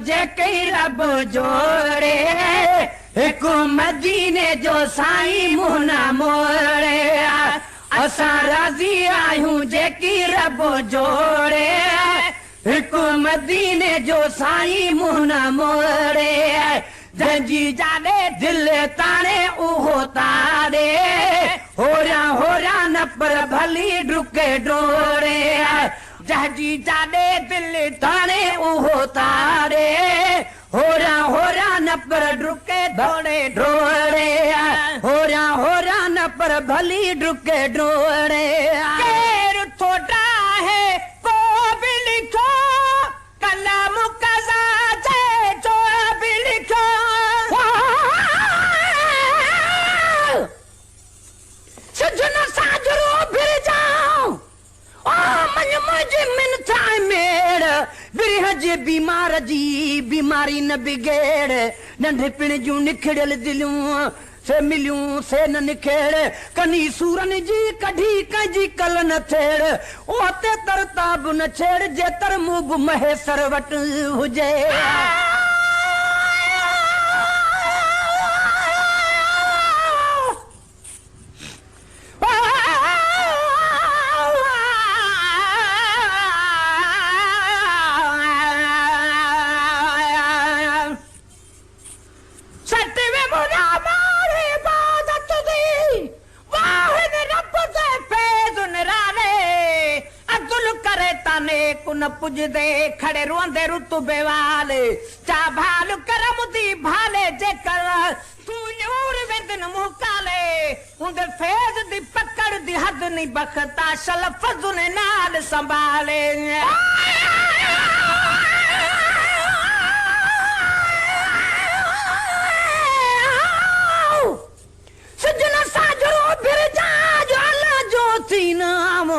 जेके रब जोड़े एक मदीने जो साईं मुंह न मोड़े असां राज़ी आहियूं जेकी रब जोड़े एक मदीने जो साईं मुंह न मोड़े जंहिंजी जाने दिल ताने उहो तारे होरा होरा न पर भली डुके डोरे जंहिंजी जाने दिल ताने उहो तारे होरा होरा न पर डुके डोरे डोरे होरा होरा न पर भली डुके डोरे केर थोड़ा है को भी लिखो कलम कज़ा जे जो भी लिखो सजना साजरो फिर जाओ ओ मन मुझे मिन थाए मेड़ बिरह जे बीमार जी बीमारी न बिगेड़ नंढे पिण जूं निखड़ियल दिलूं से मिलियूं से न निखेड़ कनी सूरन जी कढी कंहिंजी कल न थेड़ ओ ते तरताब न छेड़ जे तर मुब महेसर वट हुजे कुन पुजदे खड़े रोंदे रुतबे वाले चा भाल करम दी भाले जेकर तू न्यूर वेंदन मुकाले उंदे फेज दी पकड़ दी हद नहीं बखता शल फजुन नाल संभाले सजना साजरो फिर जा जो अल्लाह जो थी नाम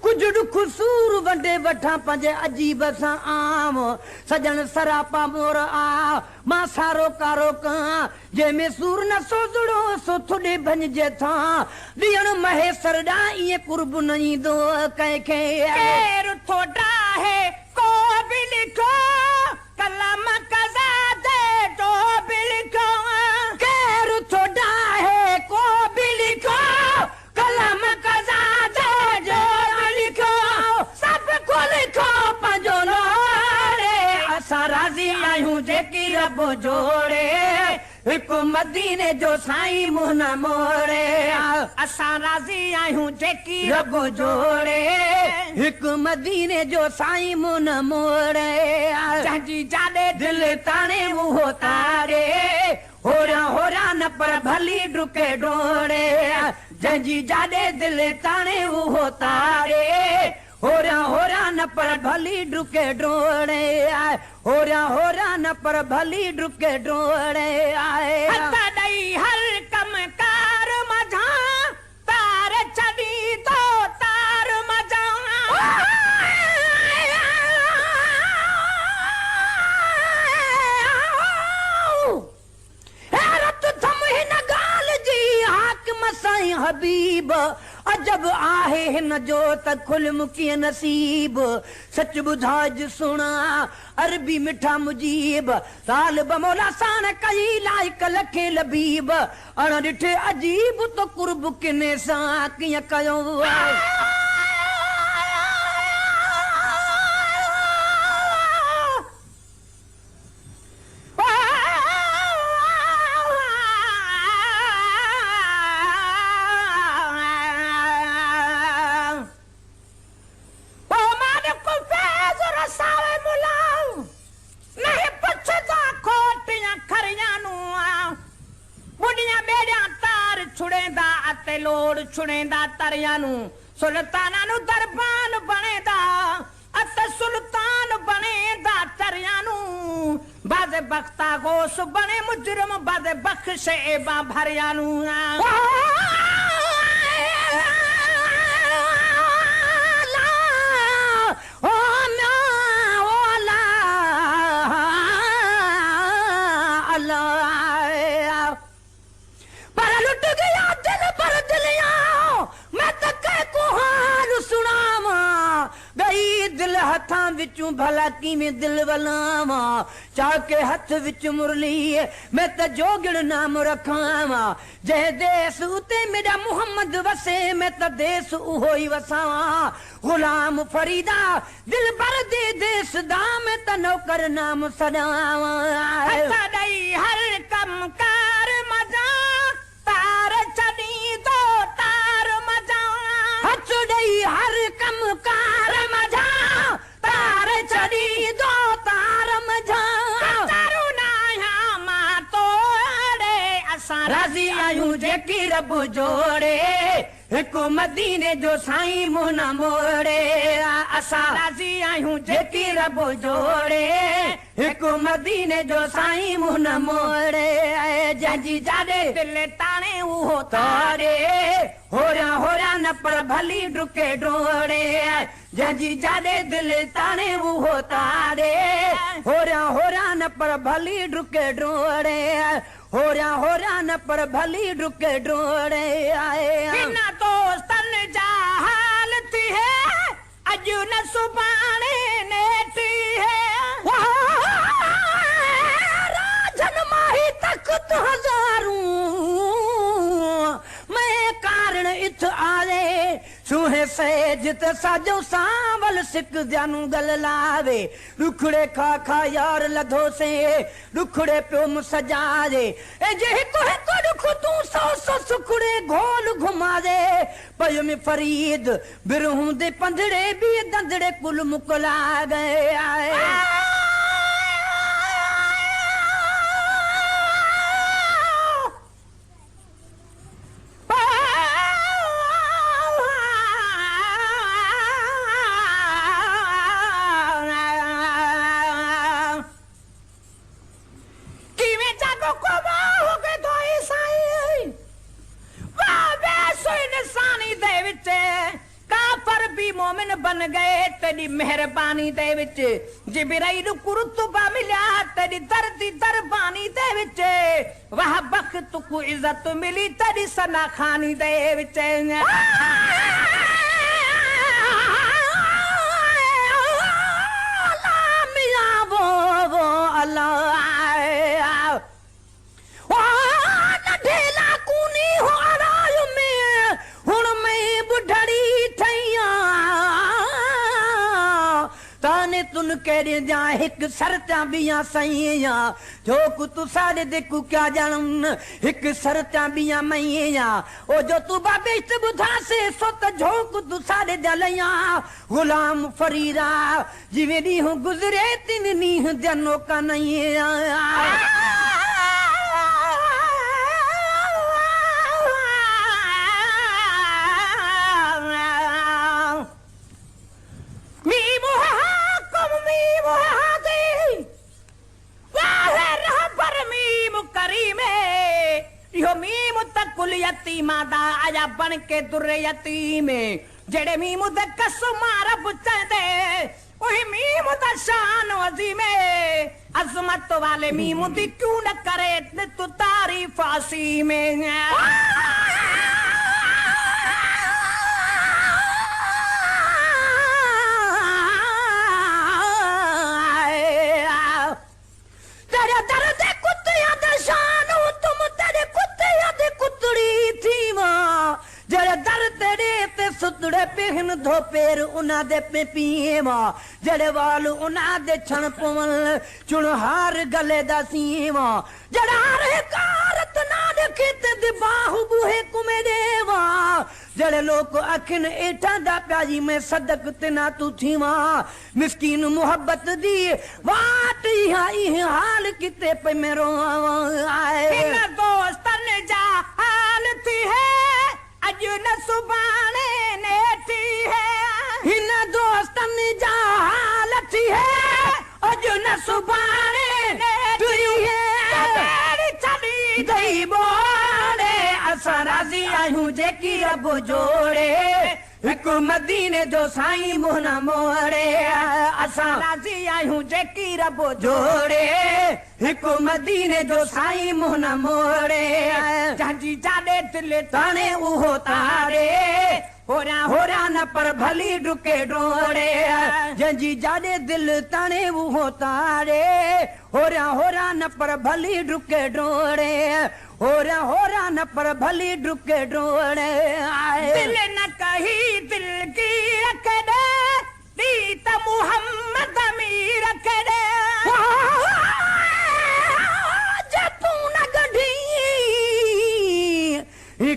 कुछ खुसूर वंडे वठा पंजे अजीब सा आम सजन सरापा मोर आ मां सारो कारो का जे में सूर न सोजड़ो सो थोड़े भन जे था दियण महेसर डा ये कुर्ब नहीं दो कह के केर थोड़ा है को भी लिखो कलम कज़ा दे तो भी लिखो केर थोड़ा है को भी लिखो कलम कज़ा दे जो सब को लिखो पंजो लोरे असां राज़ी आहियूं जेकी रब जोड़े एक मदीने जो साईं मुंह न मोड़े असां राज़ी आहियूं जेकी रब जोड़े एक मदीने जो साईं मुंह न मोड़े जंहिंजी जाने दिल ताने उहो तारे होरा होरा न पर भली डुके डोड़े जंहिंजी जाने दिल ताने उहो तारे होरा होरा न पर भली डुके डोड़े आए होरा होरा न पर भली डुके डोड़े आए हथ ॾई हर कम कार मझा तार छॾी तो तार मझा हैरत थम हिन ॻाल्हि जी हाकिम साईं हबीब अजब आहे हिन जो त खुल मुकी नसीब सच बुझाज सुना अरबी मिठा मुजीब साल बमोला साण कई लाइक लखे लबीब अण ॾिठे अजीब तो कुर्ब किने सां कीअं कयो लोड़ छुड़ेंदा तरियानू सुल्ताना नु दरबान बनेदा अत सुल्तान बनेदा तरियानू बाज़े बख्ता गोस बने मुजरम बाज़े बख्शे बा भरियानू हथां विचों भला किवें दिल वलावा चाह के हथ विच मुरली मैं त जोगड़ नाम रखावा जह देस उते मेरा मुहम्मद वसे मैं त देस उहो ही वसावा गुलाम फरीदा दिल भर दे देस दा मैं त नौकर नाम सदावा हर कम कार मजा तार चढ़ी दो तार मजा हथ ॾेई हर कम कार मजा तार चढ़ी दो तार मजा मां तोड़े असां राज़ी आहियूं जेकी रब जोड़े हिकु मदीने जो साईं मुंहुं न मोड़े असां राज़ी आहियूं जेकी रब जोड़े हिकु मदीने जो साईं मुंहुं न मोड़े जंहिंजी जाॾे दिल ताणे उहो तारे होरा होरा न पर भली डुके डोड़े जंहिंजी जाॾे दिल ताणे उहो तारे होरा होरा न पर भली डुके डोड़े होरा होरा न पर भली डुके डोड़े आए ना दोस्तन जा हाल थी है अॼु न सुभाणे नेठी है राजन माही तख्त हज़ारूं मैं कारण इत आले सुहे सेज ते साजो सांवल सिक जानू गल लावे दुखड़े खा खा यार लधो से दुखड़े प्यो सजा दे ए जे हिकु हिकु दुख तू सौ सौ सुखड़े घोल घुमा दे पय में फरीद बिरहूं दे पंधड़े भी दंदड़े कुल मुकला गए आए मोमिन बन गए तेरी मेहरबानी दे विच जिबराइल कुरुतबा मिलिया तेरी दर्दी दरबानी दे विच वाह बख्त को इज्जत मिली तेरी सना खानी दे विच मियां वो अल्लाह ढेला कूनी हो अराय में हुण में बुढ़ड़ी ताने तुन केड़े जा एक सरता बिया सैया जो कु तू सारे देखू क्या जानम एक सरता बिया मैया ओ जो तू बाबेश्त बुधा से सो त जो कु तू सारे दलया गुलाम फरीदा जिवे दी हो गुजरे तीन नीह जनो का नहीं मीम तकुल यतीमा दा आया बन के दुर्रे यतीम जेड़े मीम दे कसम रब चंदे ओही मीम दा शान अजीम अजमत वाले मीम दी क्यों न करे तू तारीफ फासी में तेरे दर्द कुत्तियां दे शान तुम तेरे कुत्तियां दे कुतड़ी थी मां जड़े दर तेरे ते सुतड़े पहन धो पेर उना दे पे पिए मां जड़े वाल उना दे छण पवन चुनहार गले दा सीवा जड़ा रे कारत ना देखे ते बाहु बुहे कुमे देवा जड़े लोग अखिन एठा दा प्याजी में सदक तना तू थी मां मिस्कीन मोहब्बत दी वाट ही हाल किते पे मेरो आए इन दोस्तन जा हाल थी है अज न सुबाने नेठी है इन दोस्तन जा हाल थी है अज न सुबाने नेठी है चली गई बोले असा राजी आयूं जेकी रब जोड़े एक मदीने जो साईं मुंह न मोड़े असा राजी आयूं जेकी रब जोड़े एक मदीने जो साईं मुंह न मोड़े जंहिंजी जाॾे दिल ताणे उहो तारे होरा न पर भली डुके डोड़े जंजी जादे दिल ताने वो तारे होरा न पर भली डुके डोड़े होरा न पर भली डुके डोड़े दिल न कही दिल की रख दे दीत मुहम्मद अमीर रख दे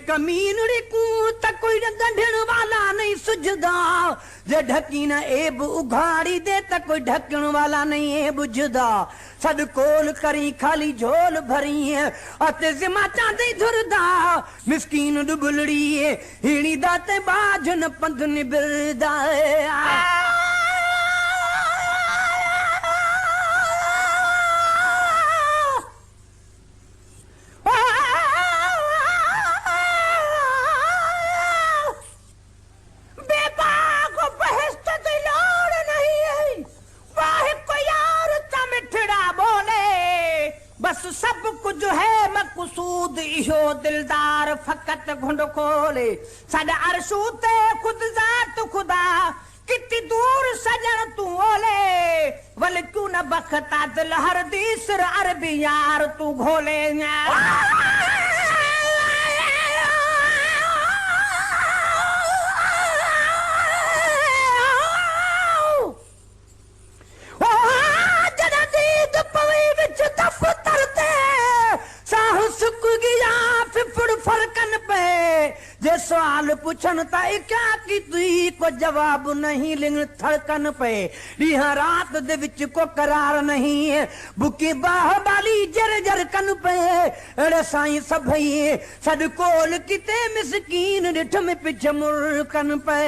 कमीन रिकू त कोई गंढण वाला नहीं सुझदा जे ढकी न एब उघाड़ी दे त कोई ढकण वाला नहीं है बुझदा सद कोल करी खाली झोल भरी अते जिमा चांदे धुरदा मिस्कीन डुबलड़ी हिणी दाते बाजन पंध निबरदा सब कुछ है मकसूद इहो दिलदार फकत घुंड खोले सद अरशू ते खुद जात खुदा कितनी दूर सजन तू ओले वल क्यों न बखता दिल हर दीसर अरबी यार तू घोले सवाल पुछन ताई क्या की तुई को जवाब नहीं लिंग थड़कन पे ॾींहं रात दे विच को करार नहीं है बुकी बाह बाली जर जर कन पे अड़े साईं सभई सद कोल किते मिसकीन ॾिठ में पिछ मुर्कन पे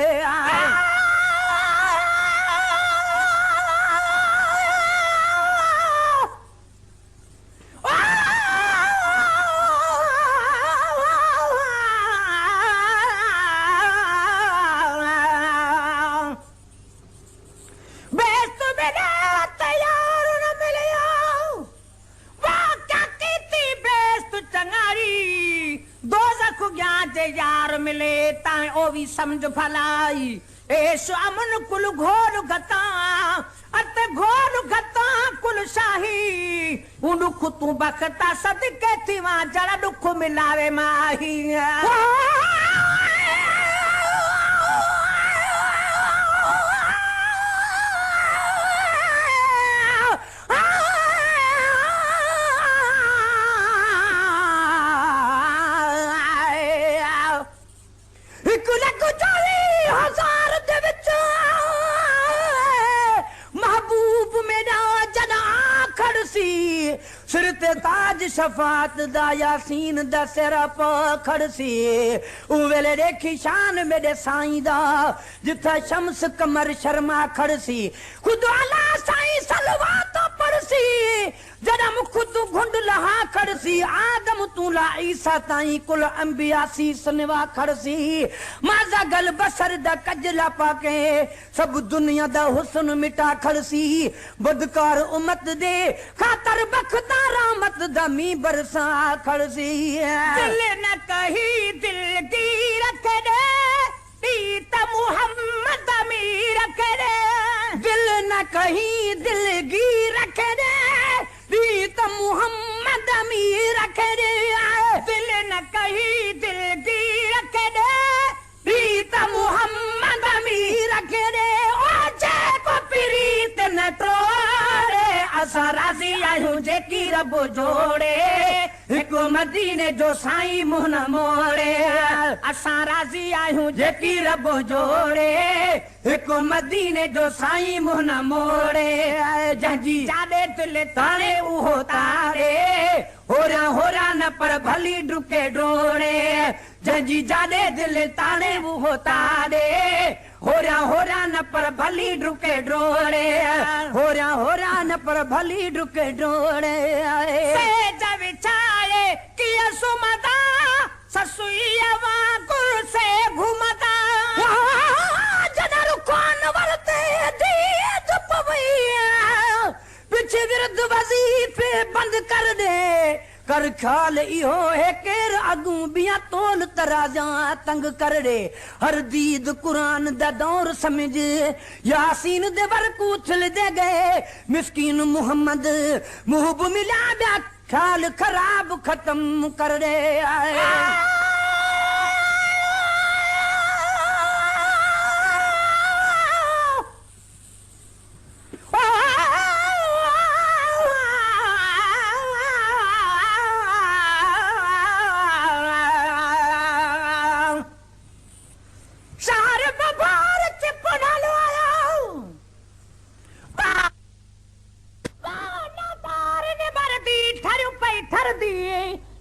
यार मिले ताए ओ भी समझ भलाई ए शामन कुल घोर गता अते घोर गता कुल शाही उनुख तू बखता सदके थीवा जड़ा दुख मिलावे माही सिर ते ताज शफात दा यासीन दा सिरा खड़सी उवेले देखी शान मेरे साईं दा जिथा शम्स कमर शर्मा खड़सी खुद आला साईं सलवा तो पड़सी जड़ा मुख तू घुंड लहा खड़सी आदम तू ला ईसा ताईं कुल अंबिया सी सनवा खड़सी माजा गल बसर दा कजला पाके सब दुनिया दा हुस्न मिटा खड़सी बदकार उम्मत दे खातर बखता रामत दमी बरसा खड़सी दिल न कही दिल की रख दे दीत मुहम्मद अमीर रख दे दिल न कही दिल की रख दे दीत मुहम्मद अमीर रख दे दिल न कही दिल की रख दे दीत मुहम्मद अमीर रख दे ओ जे को प्रीत न तोड़े असा राजी आयूं जेकी रब जोड़े एक मदीने जो साईं मुंह न मोड़े असा राजी आयूं जेकी रब जोड़े एक मदीने जो साईं मुंह न मोड़े जंजी जादे दिल ताने उहो तारे होरा न पर भली डुके डोड़े जंजी जादे दिल ताने उहो तारे होरा न पर भली डुके डोड़े होरा न पर भली डुके डोड़े से जब चाहे किया सुमदा ससुईया वाकुर से घुमदा जदर कौन वरते दीद पवैया पीछे विरुद्ध वजीफे बंद कर दे कर ख्याल इहो है केर अगू बिया तोल तराजा तंग कर रे हर दीद कुरान दा दौर समझ यासीन दे वर कूथल दे गए मिस्कीन मोहम्मद मुहब मिला ब्या ख्याल खराब खत्म कर रे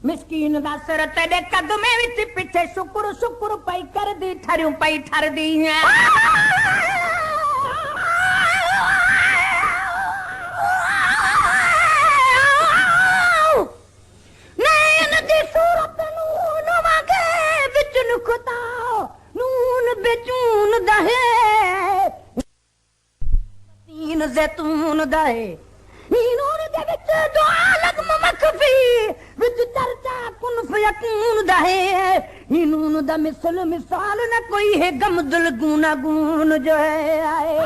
मिस्कीन दा सिर तेरे कदमे विच पिछे शुक्र शुक्र पई कर दी ठरियों पई ठर दी नैन दी सूरत नून वागे विच नुखता नून बेचून दहे तीन जैतून दहे नून दे विच दो आलम मखफी विच चर्चा कुन फयकून दहे नून दा मिसल मिसाल न कोई है गम दिल गूना गून जो है आए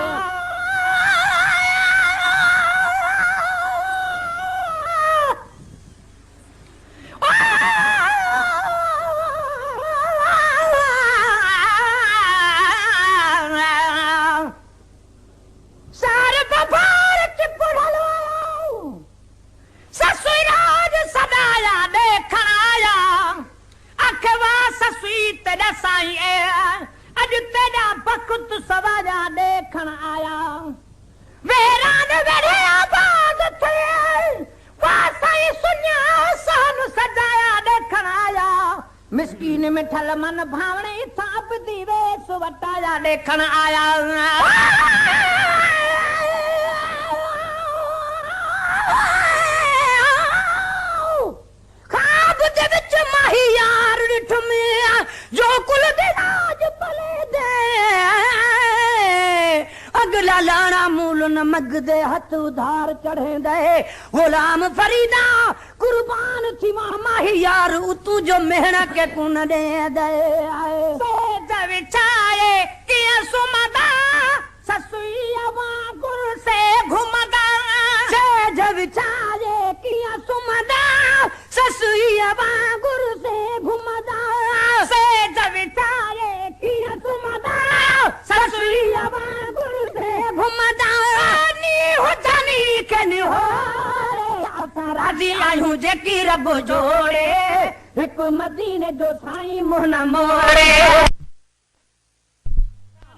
अज तेरा बखत सवारा देखण आया वेरान वेरे आबाद थे वासाई सुन्या सान सजाया देखण आया मिस्कीन में ठल मन भावने थाप दीवे सुवटाया देखण आया खाब दे विच माही यार डिठ में जो कुल दिनाज पले दे अगला लाना मूल न मग दे हथ उधार चढ़े दे गुलाम फरीदा कुर्बान थी माही यार उतू जो मेहना के कुन दे दे से विचारे के सुमदा ससुइया गुर से घुमदा से विचारे किया सुमदा ससुइया गुर से घुमदा से विचारे किया सुमदा ससुइया गुर से घुमदा नी हो जानी के नी हो राजी आयूं जेकी रब जोड़े एक मदीने जो साईं मुंह न मोड़े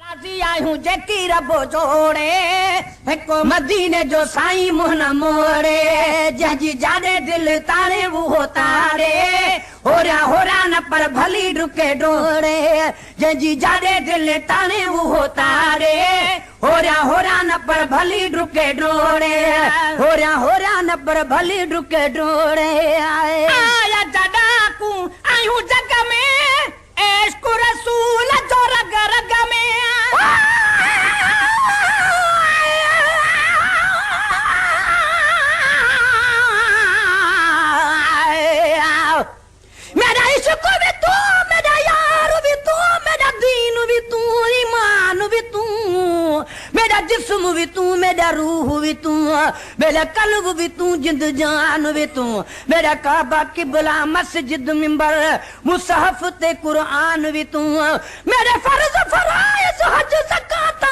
राजी आयूं जेकी रब जोड़े एक मदीने जो साईं मुंह न मोड़े जंहिंजी जाने दिल तारे वो तारे होरा न पर भली डुके डोड़े जंहिंजी जाने दिल तारे वो तारे होरा न पर भली डुके डोड़े होरा न पर भली डुके डोड़े आया जडाकू आयूं जग में इश्क रसूल जो रग रग में मेरा इश्क भी तू मेरा यार भी तू मेरा दीन भी तू ईमान भी तू मेरा जिस्म भी तू मेरा रूह भी तू मेरा कल्ब भी तू जिंद जान भी तू मेरा काबा किबला मस्जिद मिंबर मुसहफ ते कुरान भी तू मेरे फर्ज फराइज हज ज़कात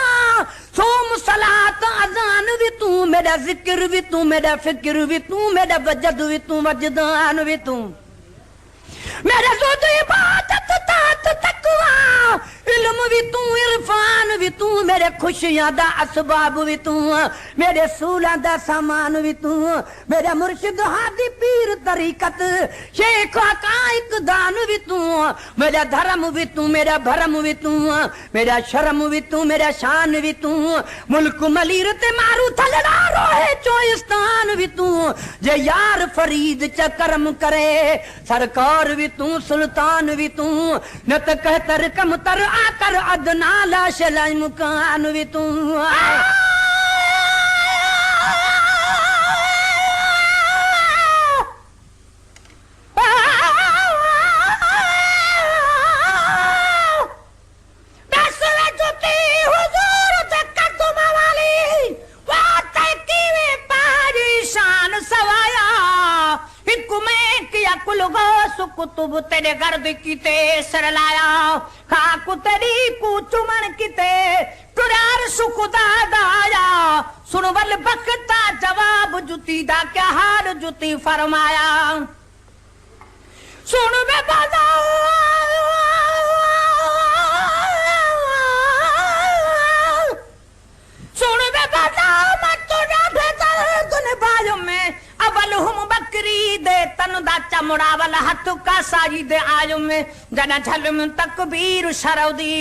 सोम सलात अजान भी तू मेरा जिक्र भी तू मेरा फिक्र भी तू मेरा वजद भी तू वजदान भी तू मेरा जुद इबादत तात तकवा इल्म भी तू इरफान भी तू मेरे खुशियां दा असबाब भी तू मेरे सूला दा सामान भी तू मेरा मुर्शिद हादी पीर तरीकत शेख हकाइक दान भी तू मेरा धर्म भी तू मेरा भरम भी तू मेरा शर्म भी तू मेरा शान भी तू मुल्क मलीर ते मारू थलड़ा रोहे चोइस्तान भी तू जे यार फरीद च करम करे सरकार भी तू सुल्तान भी तू न त कहतर कम तर आकर अदना ला शलाई मुकान भी तू कुतुब तेरे गर्द कीते सिर लाया खाक तेरी कू चुमन कीते तुरार सुख दाया सुन वल बखता जवाब जुती दा क्या हाल जुती फरमाया सुन वे बाजा सुन वे बाजा मैं तुझे भेजा तूने बाजों में अवल हम बकरी दे तन दा चमड़ा वाला हाथ का साजी दे आयो में जना झल में तकबीर शरौदी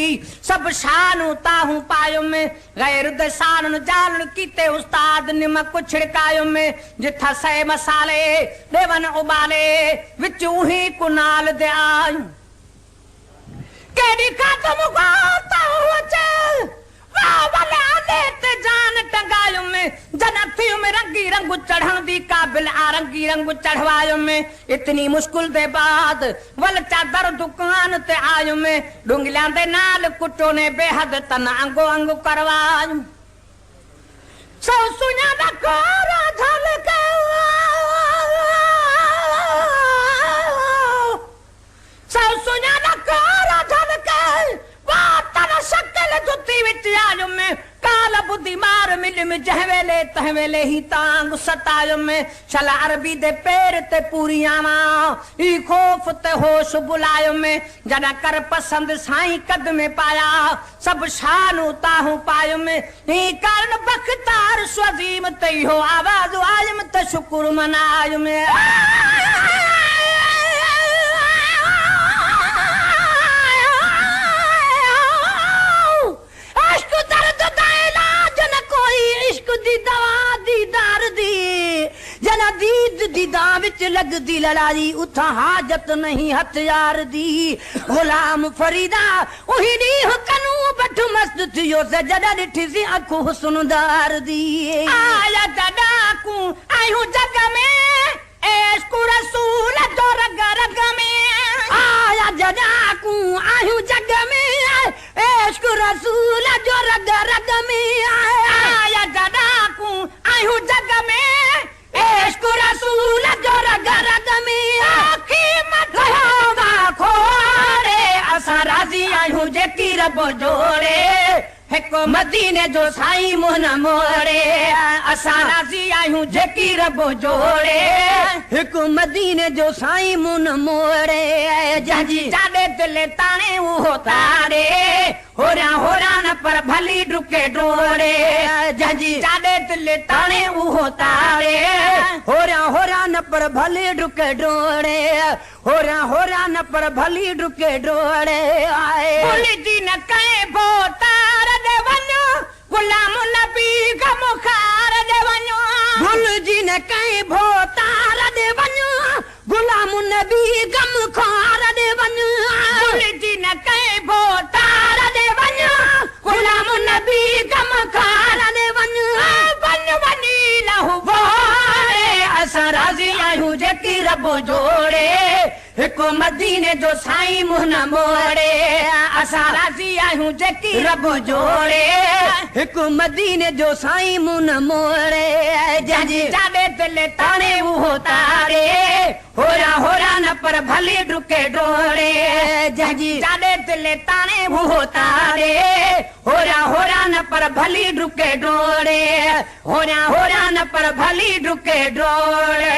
सब शान ताहू पायो में गैर दे शान जालन कीते उस्ताद निमक छिड़कायो में जिथा से मसाले देवन उबाले विच उही कुनाल दे आयो केडी खातम गाता होचे वाह वाले आले ते जान टंगायो में जनथियों में रंगी रंग चढ़न दी काबिल आरंगी रंग चढ़वायो में इतनी मुश्किल दे बाद वल चादर दुकान ते आयो में डुंगलियां दे नाल कुटो ने बेहद तन अंगो अंग करवायो सो सुना दा कोरा झल के सो सुना दा कोरा झल के वातन शक्ल जुती विच आयो में काल बुद्धि मार मिल में जहवेले तहवेले ही तांग सतायो में चला अरबी दे पैर ते पूरी आवा ई खौफ ते होश बुलायो में जना कर पसंद साईं कद में पाया सब शान ताहू पायो में ई कारण बख्तार स्वजीम ते हो आवाज आजम ते शुक्र मनायो में दीदा विच लगदी लड़ाई उथा हाजत नहीं हथियार दी गुलाम फरीदा उही दी कनू बठ मस्त थियो से जदा डिठी सी अखु हुस्नदार दी आया जदा को आयु जग में एशकु रसूल तो रग रग में आया जदा को आयु जग में एशकु रसूल जो रग रग में आया जदा को आयु जग में एशकु रसूल जो रग रग में आखी मत होगा खोरे असा राजी आयूं जेकी रब जोड़े हिकु मदीने जो साईं मुन मोड़े असा राजी आयूं जेकी रब जोड़े हिकु मदीने जो साईं मुन मोड़े जंजी जादे दिल ताने वो तारे होरा न पर भली डुके डोरे जंजी जादे दिल ताने वो तारे होरा न पर भली डुके डोरे होरा न पर भली डुके डोरे आए बोली जी न कहे बोतार दे वनो गुलाम नबी का मुखार दे वनो भूल जी न कहे बोतार दे वनो गुलाम नबी का मुखार दे वनो भूल जी न कहे बोतार दे वनो गुलाम नबी का मुखार दे वनो बन बनी लहू बोरे असा राजी आयूं जेकी रब जोड़े हिकु मदीने जो साईं मुन मोड़े असा राजी आयूं जेकी रब जोड़े हिकु मदीने जो साईं मुन मोड़े जंजी जादे दिल ताने वो तारे होरा न पर भली डुके डोरे जंजी जादे दिल ताने वो तारे होरा न पर भली डुके डोरे होरा न पर भली डुके डोरे